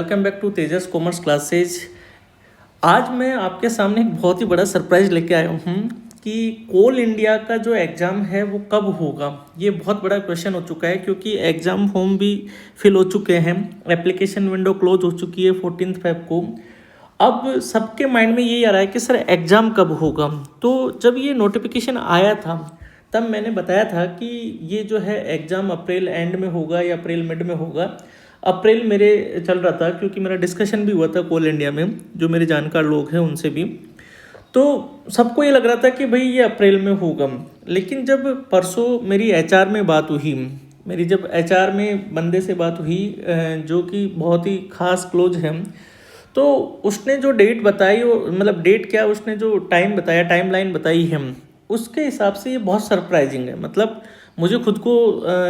Welcome back to Tejas commerce classes. आज मैं आपके सामने एक बहुत ही बड़ा सरप्राइज लेके आया हूँ कि कोल इंडिया का जो एग्ज़ाम है वो कब होगा। ये बहुत बड़ा क्वेश्चन हो चुका है क्योंकि एग्ज़ाम फॉर्म भी फिल हो चुके हैं, एप्लीकेशन विंडो क्लोज हो चुकी है 14 फेब को। अब सबके माइंड में यही आ रहा है कि सर एग्ज़ाम कब होगा। तो जब ये नोटिफिकेशन आया था तब मैंने बताया था कि ये जो है एग्ज़ाम अप्रैल एंड में होगा या अप्रैल मिड में होगा। अप्रैल मेरे चल रहा था क्योंकि मेरा डिस्कशन भी हुआ था कोल इंडिया में, जो मेरे जानकार लोग हैं उनसे भी। तो सबको ये लग रहा था कि भाई ये अप्रैल में होगा। लेकिन जब परसों मेरी एचआर में बात हुई, मेरी जब एचआर में बंदे से बात हुई जो कि बहुत ही खास क्लोज है, तो उसने जो डेट बताई, मतलब डेट क्या, उसने जो टाइम बताया, टाइमलाइन बताई है, उसके हिसाब से ये बहुत सरप्राइजिंग है। मतलब मुझे खुद को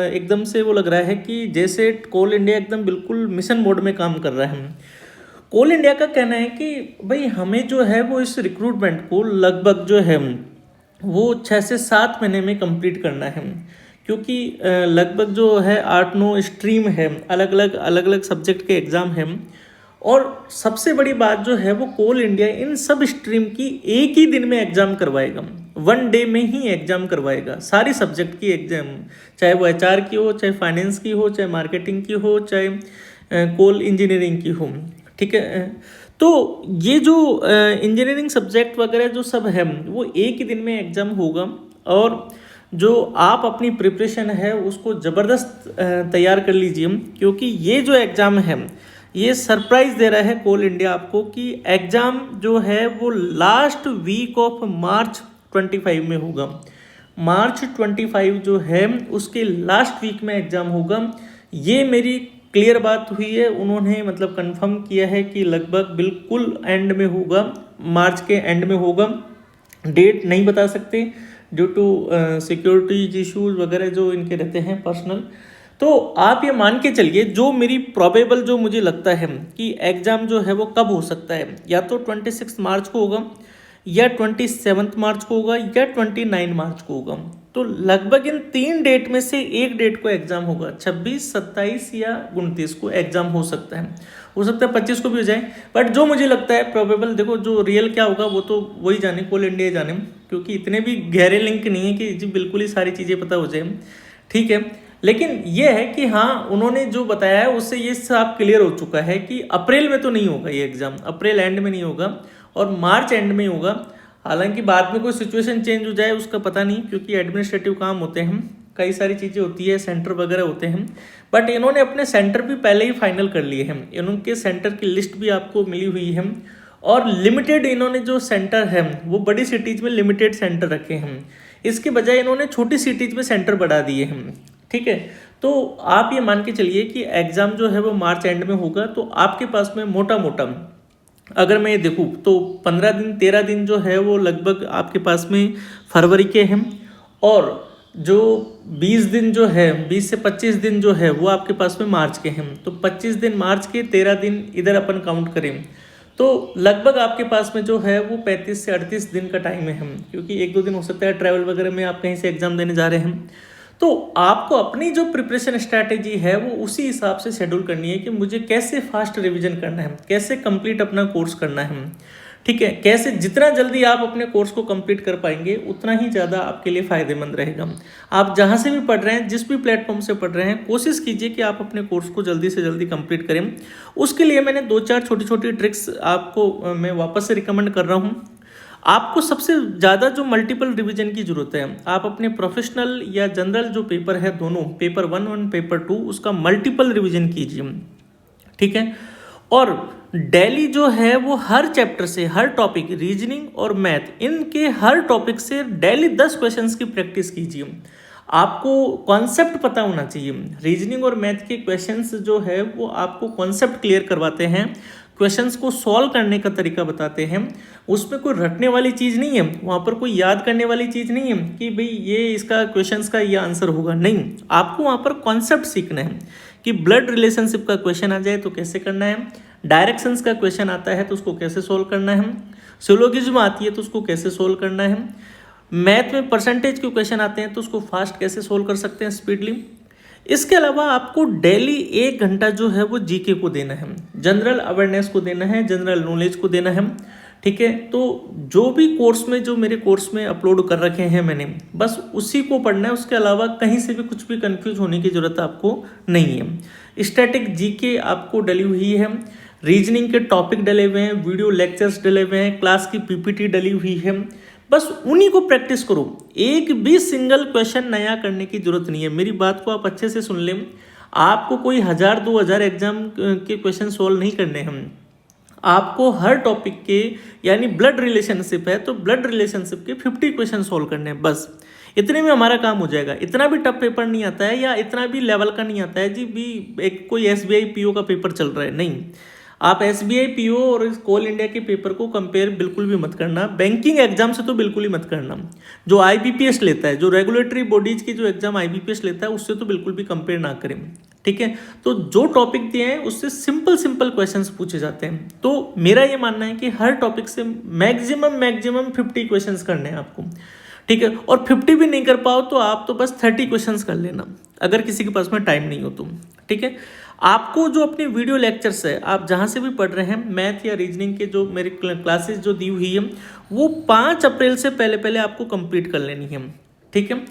एकदम से वो लग रहा है कि जैसे कोल इंडिया एकदम बिल्कुल मिशन मोड में काम कर रहा है। कोल इंडिया का कहना है कि भाई हमें जो है वो इस रिक्रूटमेंट को लगभग जो है वो 6 से 7 महीने में कंप्लीट करना है। क्योंकि लगभग जो है 8-9 स्ट्रीम है, अलग अलग सब्जेक्ट के एग्ज़ाम हैं। और सबसे बड़ी बात जो है वो कोल इंडिया इन सब स्ट्रीम की एक ही दिन में एग्ज़ाम करवाएगा, 1 डे में ही एग्ज़ाम करवाएगा सारी सब्जेक्ट की एग्ज़ाम, चाहे वो एचआर की हो, चाहे फाइनेंस की हो, चाहे मार्केटिंग की हो, चाहे कोल इंजीनियरिंग की हो। ठीक है, तो ये जो इंजीनियरिंग सब्जेक्ट वगैरह जो सब है वो एक ही दिन में एग्ज़ाम होगा। और जो आप अपनी प्रिपरेशन है उसको ज़बरदस्त तैयार कर लीजिए, क्योंकि ये जो एग्ज़ाम है ये सरप्राइज़ दे रहा है कोल इंडिया आपको कि एग्ज़ाम जो है वो लास्ट वीक ऑफ मार्च 25 में होगा। मार्च 25 जो है उसके लास्ट वीक में एग्ज़ाम होगा। ये मेरी क्लियर बात हुई है, उन्होंने मतलब कंफर्म किया है कि लगभग बिल्कुल एंड में होगा, मार्च के एंड में होगा। डेट नहीं बता सकते ड्यू टू सिक्योरिटी इश्यूज वगैरह जो इनके रहते हैं पर्सनल। तो आप ये मान के चलिए, जो मेरी प्रोबेबल जो मुझे लगता है कि एग्ज़ाम जो है वो कब हो सकता है, या तो 26 मार्च को होगा, या 27 मार्च को होगा, या 29 मार्च को होगा। तो लगभग इन 3 डेट में से एक डेट को एग्ज़ाम होगा। 26, 27 या 29 को एग्ज़ाम हो सकता है, 25 को भी हो जाए। बट जो मुझे लगता है प्रोबेबल, देखो जो रियल क्या होगा वो तो वही जाने, कोल इंडिया जाने, क्योंकि इतने भी गहरे लिंक नहीं है कि जी बिल्कुल ही सारी चीज़ें पता हो जाए। ठीक है, लेकिन ये है कि हाँ, उन्होंने जो बताया है उससे ये सब क्लियर हो चुका है कि अप्रैल में तो नहीं होगा ये एग्ज़ाम, अप्रैल एंड में नहीं होगा और मार्च एंड में ही होगा। हालांकि बाद में कोई सिचुएशन चेंज हो जाए उसका पता नहीं, क्योंकि एडमिनिस्ट्रेटिव काम होते हैं, कई सारी चीज़ें होती है, सेंटर वगैरह होते हैं। बट इन्होंने अपने सेंटर भी पहले ही फाइनल कर लिए हैं, इनके सेंटर की लिस्ट भी आपको मिली हुई है। और लिमिटेड इन्होंने जो सेंटर है वो बड़ी सिटीज़ में लिमिटेड सेंटर रखे हैं, इसके बजाय इन्होंने छोटी सिटीज़ में सेंटर बढ़ा दिए हैं। ठीक है, तो आप ये मान के चलिए कि एग्ज़ाम जो है वो मार्च एंड में होगा। तो आपके पास में मोटा मोटा अगर मैं ये देखूँ तो 15 दिन 13 दिन जो है वो लगभग आपके पास में फरवरी के हैं, और जो 20 दिन जो है, 20 से 25 दिन जो है वो आपके पास में मार्च के हैं। तो 25 दिन मार्च के, 13 दिन इधर अपन काउंट करें तो लगभग आपके पास में जो है वो 35 से 38 दिन का टाइम है। क्योंकि 1-2 दिन हो सकता है ट्रैवल वगैरह में आप कहीं से एग्ज़ाम देने जा रहे हैं। तो आपको अपनी जो प्रिपरेशन स्ट्रैटेजी है वो उसी हिसाब से शेड्यूल करनी है कि मुझे कैसे फास्ट रिवीजन करना है, कैसे कंप्लीट अपना कोर्स करना है। ठीक है, कैसे जितना जल्दी आप अपने कोर्स को कंप्लीट कर पाएंगे उतना ही ज़्यादा आपके लिए फ़ायदेमंद रहेगा। आप जहाँ से भी पढ़ रहे हैं, जिस भी प्लेटफॉर्म से पढ़ रहे हैं, कोशिश कीजिए कि आप अपने कोर्स को जल्दी से जल्दी कंप्लीट करें। उसके लिए मैंने 2-4 छोटी छोटी ट्रिक्स आपको मैं वापस से रिकमेंड कर रहा हूँ। आपको सबसे ज़्यादा जो मल्टीपल रिवीजन की ज़रूरत है, आप अपने प्रोफेशनल या जनरल जो पेपर है, दोनों पेपर 1 और पेपर 2, उसका मल्टीपल रिवीजन कीजिए। ठीक है, और डेली जो है वो हर चैप्टर से, हर टॉपिक, रीजनिंग और मैथ, इनके हर टॉपिक से डेली 10 क्वेश्चंस की प्रैक्टिस कीजिए। आपको कॉन्सेप्ट पता होना चाहिए। रीजनिंग और मैथ के क्वेश्चंस जो है वो आपको कॉन्सेप्ट क्लियर करवाते हैं, क्वेश्चंस को सॉल्व करने का तरीका बताते हैं। उसमें कोई रटने वाली चीज़ नहीं है, वहाँ पर कोई याद करने वाली चीज़ नहीं है कि भाई ये इसका क्वेश्चंस का ये आंसर होगा, नहीं। आपको वहाँ पर कॉन्सेप्ट सीखना है कि ब्लड रिलेशनशिप का क्वेश्चन आ जाए तो कैसे करना है, डायरेक्शंस का क्वेश्चन आता है तो उसको कैसे सोल्व करना है, सिलोगिज्म आती है तो उसको कैसे सोल्व करना है, मैथ में परसेंटेज के क्वेश्चन आते हैं तो उसको फास्ट कैसे सोल्व कर सकते हैं स्पीडली। इसके अलावा आपको डेली 1 घंटा जो है वो जीके को देना है, जनरल अवेयरनेस को देना है, जनरल नॉलेज को देना है। ठीक है, तो जो भी कोर्स में जो मेरे कोर्स में अपलोड कर रखे हैं मैंने, बस उसी को पढ़ना है। उसके अलावा कहीं से भी कुछ भी कंफ्यूज होने की ज़रूरत आपको नहीं है। स्टैटिक जीके आपको डली हुई है, रीजनिंग के टॉपिक डले हुए हैं, वीडियो लेक्चर्स डले हुए हैं, क्लास की पीपीटी डली हुई है। बस उन्हीं को प्रैक्टिस करो, एक भी सिंगल क्वेश्चन नया करने की जरूरत नहीं है। मेरी बात को आप अच्छे से सुन लें, आपको कोई 1000-2000 एग्जाम के क्वेश्चन सॉल्व नहीं करने हैं। आपको हर टॉपिक के, यानी ब्लड रिलेशनशिप है तो ब्लड रिलेशनशिप के 50 क्वेश्चन सॉल्व करने हैं, बस इतने में हमारा काम हो जाएगा। इतना भी टफ पेपर नहीं आता है या इतना भी लेवल का नहीं आता है जी भी एक कोई एसबीआई पीओ का पेपर चल रहा है, नहीं। आप एसबीआई पीओ और इस कोल इंडिया के पेपर को कंपेयर बिल्कुल भी मत करना, बैंकिंग एग्जाम से तो बिल्कुल ही मत करना। जो आईबीपीएस लेता है, जो रेगुलेटरी बॉडीज की जो एग्जाम आईबीपीएस लेता है, उससे तो बिल्कुल भी कंपेयर ना करें। ठीक है, तो जो टॉपिक दिए हैं उससे सिंपल सिंपल क्वेश्चंस पूछे जाते हैं। तो मेरा ये मानना है कि हर टॉपिक से मैक्सिमम 50 क्वेश्चंस करने हैं आपको। ठीक है, और 50 भी नहीं कर पाओ तो आप तो बस 30 क्वेश्चंस कर लेना, अगर किसी के पास में टाइम नहीं हो तो। ठीक है, आपको जो अपनी वीडियो लेक्चर्स है, आप जहाँ से भी पढ़ रहे हैं, मैथ या रीजनिंग के जो मेरी क्लासेस जो दी हुई है, वो 5 अप्रैल से पहले पहले आपको कंप्लीट कर लेनी है। ठीक है,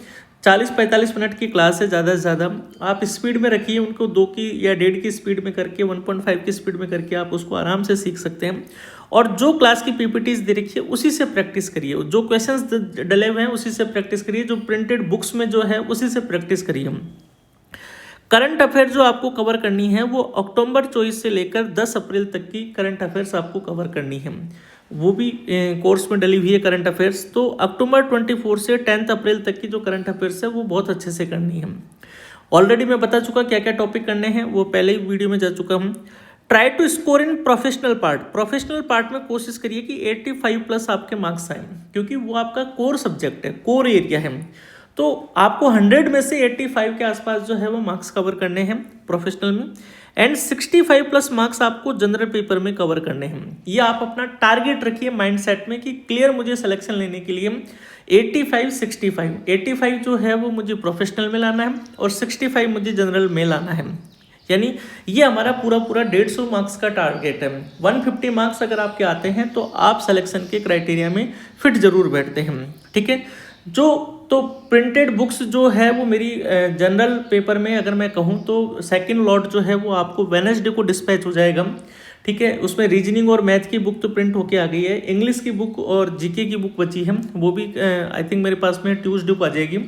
40-45 मिनट की क्लास है, ज़्यादा से ज़्यादा आप स्पीड में रखिए उनको, 2 की या 1.5 की स्पीड में करके, 1.5 की स्पीड में करके आप उसको आराम से सीख सकते हैं। और जो क्लास की पीपीटीज दे रखी है उसी से प्रैक्टिस करिए, जो क्वेश्चंस डले हुए हैं उसी से प्रैक्टिस करिए, जो प्रिंटेड बुक्स में जो है उसी से प्रैक्टिस करिए। करंट अफेयर जो आपको कवर करनी है वो अक्टूबर 24 से लेकर 10 अप्रैल तक की करंट अफेयर्स आपको कवर करनी है, वो भी कोर्स में डली हुई है करंट अफेयर्स। तो अक्टूबर 24 से 10 अप्रैल तक की जो करंट अफेयर्स है वो बहुत अच्छे से करनी है। ऑलरेडी मैं बता चुका क्या क्या टॉपिक करने हैं, वो पहले ही वीडियो में जा चुका हूँ। Try to score in professional part, professional part में कोशिश करिए कि 85+ आपके मार्क्स आए, क्योंकि वो आपका कोर सब्जेक्ट है, कोर एरिया है। तो आपको 100 में से 85 के आसपास जो है वो मार्क्स कवर करने हैं प्रोफेशनल में, एंड 65+ मार्क्स आपको जनरल पेपर में कवर करने हैं। ये आप अपना टारगेट रखिए माइंड सेट में कि क्लियर मुझे सिलेक्शन लेने के लिए 85 जो है वो मुझे प्रोफेशनल में लाना है और 65 मुझे जनरल में लाना है। यानी ये हमारा पूरा 150 मार्क्स का टारगेट है। 150 मार्क्स अगर आपके आते हैं तो आप सिलेक्शन के क्राइटेरिया में फिट जरूर बैठते हैं। ठीक है, तो प्रिंटेड बुक्स जो है वो मेरी जनरल पेपर में अगर मैं कहूँ तो सेकंड लॉट जो है वो आपको वेडनेसडे को डिस्पैच हो जाएगा। ठीक है, उसमें रीजनिंग और मैथ की बुक तो प्रिंट होके आ गई है, इंग्लिश की बुक और जीके की बुक बची है, वो भी आई थिंक मेरे पास में ट्यूसडे को आ जाएगी।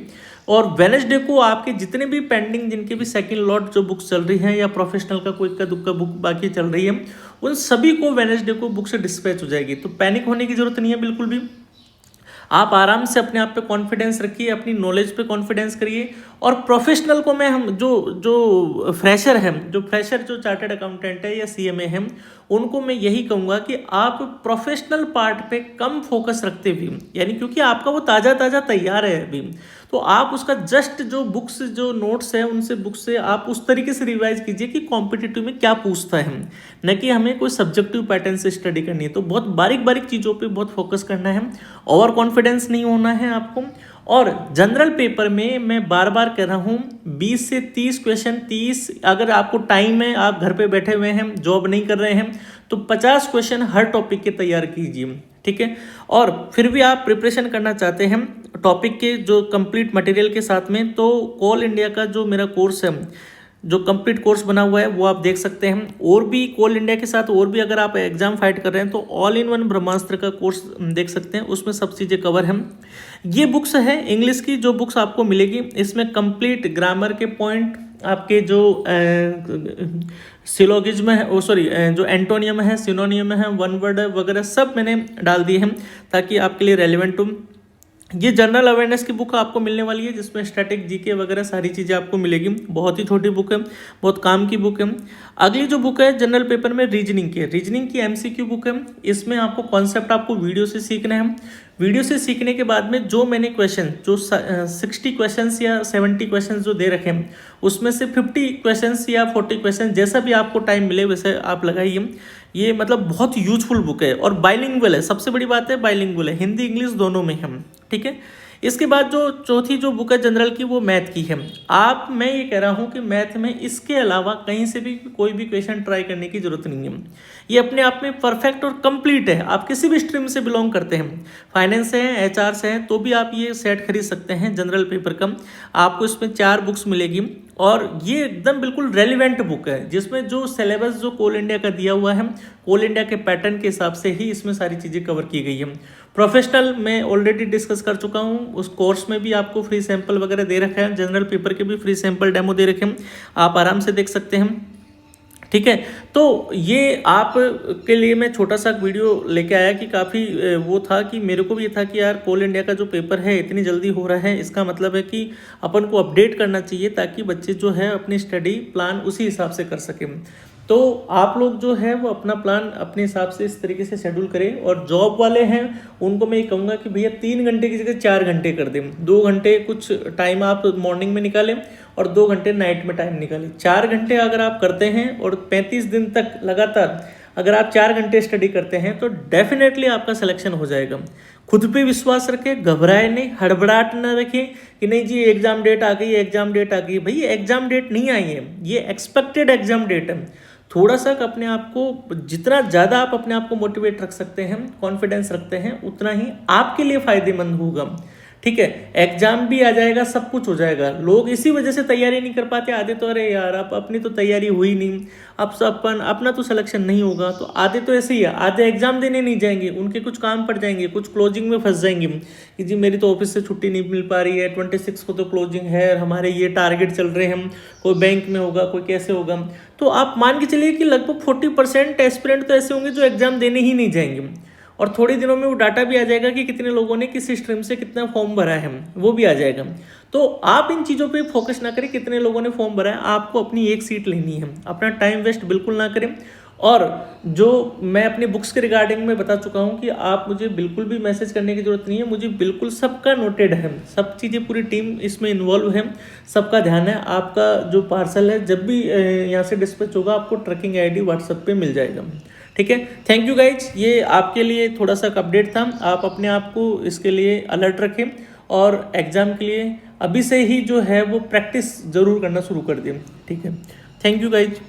और वेडनेसडे को आपके जितने भी पेंडिंग जिनके भी सेकंड लॉट जो बुक्स चल रही हैं या प्रोफेशनल का कोई इक्का दुक्का बुक बाकी चल रही है, उन सभी को वेडनेसडे को बुक से डिस्पैच हो जाएगी। तो पैनिक होने की जरूरत नहीं है बिल्कुल भी, आप आराम से अपने आप पे कॉन्फिडेंस रखिए, अपनी नॉलेज पे कॉन्फिडेंस करिए। और प्रोफेशनल को मैं हम जो फ्रेशर हैं, जो चार्टर्ड अकाउंटेंट है या सीएमए हैं, उनको मैं यही कहूँगा कि आप प्रोफेशनल पार्ट पे कम फोकस रखते हुए, यानी क्योंकि आपका वो ताज़ा तैयार है अभी, तो आप उसका जस्ट जो बुक्स जो नोट्स है उनसे बुक्स से आप उस तरीके से रिवाइज कीजिए कि कॉम्पिटिटिव में क्या पूछता है, न कि हमें कोई सब्जेक्टिव पैटर्न से स्टडी करनी है। तो बहुत बारीक चीज़ों पे बहुत फोकस करना है, ओवर कॉन्फिडेंस नहीं होना है आपको। और जनरल पेपर में मैं बार बार कह रहा हूँ 20 से 30 क्वेश्चन, 30 अगर आपको टाइम है, आप घर पे बैठे हुए हैं, जॉब नहीं कर रहे हैं, तो 50 क्वेश्चन हर टॉपिक के तैयार कीजिए। ठीक है, और फिर भी आप प्रिपरेशन करना चाहते हैं टॉपिक के जो कंप्लीट मटेरियल के साथ में, तो कोल इंडिया का जो मेरा कोर्स है, जो कंप्लीट कोर्स बना हुआ है, वो आप देख सकते हैं। और भी कोल इंडिया के साथ और भी अगर आप एग्जाम फाइट कर रहे हैं तो ऑल इन वन ब्रह्मास्त्र का कोर्स देख सकते हैं, उसमें सब चीज़ें कवर हैं। ये बुक्स है इंग्लिश की जो बुक्स आपको मिलेगी, इसमें कंप्लीट ग्रामर के पॉइंट, आपके जो सिलोगिज्म है, जो एंटोनियम है, सिनोनियम है, वन वर्ड वगैरह सब मैंने डाल दिए हैं ताकि आपके लिए रेलिवेंट हो। ये जनरल अवेयरनेस की बुक आपको मिलने वाली है, जिसमें स्टैटिक जीके वगैरह सारी चीज़ें आपको मिलेगी। बहुत ही छोटी बुक है, बहुत काम की बुक है। अगली जो बुक है जनरल पेपर में रीजनिंग की एमसीक्यू बुक है। इसमें आपको कॉन्सेप्ट आपको वीडियो से सीखना है। वीडियो से सीखने के बाद में जो मैंने क्वेश्चन जो 60 क्वेश्चन या 70 क्वेश्चन जो दे रखे हैं, उसमें से 50 क्वेश्चन या 40 क्वेश्चन जैसा भी आपको टाइम मिले वैसे आप लगाइए। ये मतलब बहुत यूजफुल बुक है और बाइलिंगुअल है, सबसे बड़ी बात है बाइलिंगुअल है, हिंदी इंग्लिश दोनों में हम। ठीक है, इसके बाद जो चौथी जो बुक है जनरल की, वो मैथ की है। मैं ये कह रहा हूँ कि मैथ में इसके अलावा कहीं से भी कोई भी क्वेश्चन ट्राई करने की जरूरत नहीं है। ये अपने आप में परफेक्ट और कंप्लीट है। आप किसी भी स्ट्रीम से बिलोंग करते हैं, फाइनेंस से हैं, एचआर से हैं, तो भी आप ये सेट खरीद सकते हैं जनरल पेपर का। आपको इसमें 4 बुक्स मिलेगी और ये एकदम बिल्कुल रेलिवेंट बुक है, जिसमें जो सिलेबस जो कोल इंडिया का दिया हुआ है, कोल इंडिया के पैटर्न के हिसाब से ही इसमें सारी चीज़ें कवर की गई है। प्रोफेशनल मैं ऑलरेडी डिस्कस कर चुका हूँ, उस कोर्स में भी आपको फ्री सैंपल वगैरह दे रखा है, जनरल पेपर के भी फ्री सैंपल डेमो दे रखे हैं, आप आराम से देख सकते हैं। ठीक है, तो ये आप के लिए मैं छोटा सा वीडियो लेके आया कि काफ़ी वो था कि मेरे को भी ये था कि यार कोल इंडिया का जो पेपर है इतनी जल्दी हो रहा है, इसका मतलब है कि अपन को अपडेट करना चाहिए ताकि बच्चे जो है अपनी स्टडी प्लान उसी हिसाब से कर सकें। तो आप लोग जो है वो अपना प्लान अपने हिसाब से इस तरीके से शेड्यूल करें। और जॉब वाले हैं उनको मैं ये कहूँगा कि भैया 3 घंटे की जगह 4 घंटे कर दें। 2 घंटे कुछ टाइम आप मॉर्निंग में निकालें और 2 घंटे नाइट में टाइम निकालें। 4 घंटे अगर आप करते हैं और 35 दिन तक लगातार अगर आप 4 घंटे स्टडी करते हैं तो डेफिनेटली आपका सिलेक्शन हो जाएगा। खुद पे विश्वास रखें, घबराए नहीं, हड़बड़ाहट ना रखें कि नहीं जी एग्जाम डेट आ गई, एग्जाम डेट आ गई। भैया एग्जाम डेट नहीं आई है, ये एक्सपेक्टेड एग्जाम डेट है। थोड़ा सा अपने आप को, जितना ज़्यादा आप अपने आप को मोटिवेट रख सकते हैं, कॉन्फिडेंस रखते हैं, उतना ही आपके लिए फायदेमंद होगा। ठीक है, एग्जाम भी आ जाएगा, सब कुछ हो जाएगा। लोग इसी वजह से तैयारी नहीं कर पाते। आधे तो अरे यार आप अपनी तो तैयारी हुई नहीं, अब सब अपना तो सिलेक्शन नहीं होगा। तो आधे तो ऐसे ही है, आधे एग्जाम देने नहीं जाएंगे, उनके कुछ काम पड़ जाएंगे, कुछ क्लोजिंग में फंस जाएंगे कि जी मेरी तो ऑफिस से छुट्टी नहीं मिल पा रही है, 26 को तो क्लोजिंग है, हमारे ये टारगेट चल रहे हैं, कोई बैंक में होगा, कोई कैसे होगा। तो आप मान के चलिए कि लगभग 40% एस्पिरेंट तो ऐसे होंगे जो एग्जाम देने ही नहीं जाएंगे। और थोड़े दिनों में वो डाटा भी आ जाएगा कि कितने लोगों ने किस स्ट्रीम से कितना फॉर्म भरा है, वो भी आ जाएगा। तो आप इन चीज़ों पे फोकस ना करें कितने लोगों ने फॉर्म भरा है, आपको अपनी एक सीट लेनी है। अपना टाइम वेस्ट बिल्कुल ना करें। और जो मैं अपनी बुक्स के रिगार्डिंग में बता चुका हूँ कि आप मुझे बिल्कुल भी मैसेज करने की जरूरत नहीं है, मुझे बिल्कुल सबका नोटेड है, सब चीज़ें पूरी टीम इसमें इन्वॉल्व है, सबका ध्यान है। आपका जो पार्सल है जब भी यहाँ से डिस्पैच होगा आपको ट्रैकिंग आईडी व्हाट्सएप पे मिल जाएगा। ठीक है, थैंक यू गाइज, ये आपके लिए थोड़ा सा अपडेट था। आप अपने आप को इसके लिए अलर्ट रखें और एग्ज़ाम के लिए अभी से ही जो है वो प्रैक्टिस ज़रूर करना शुरू कर दें। ठीक है, थैंक यू गाइज।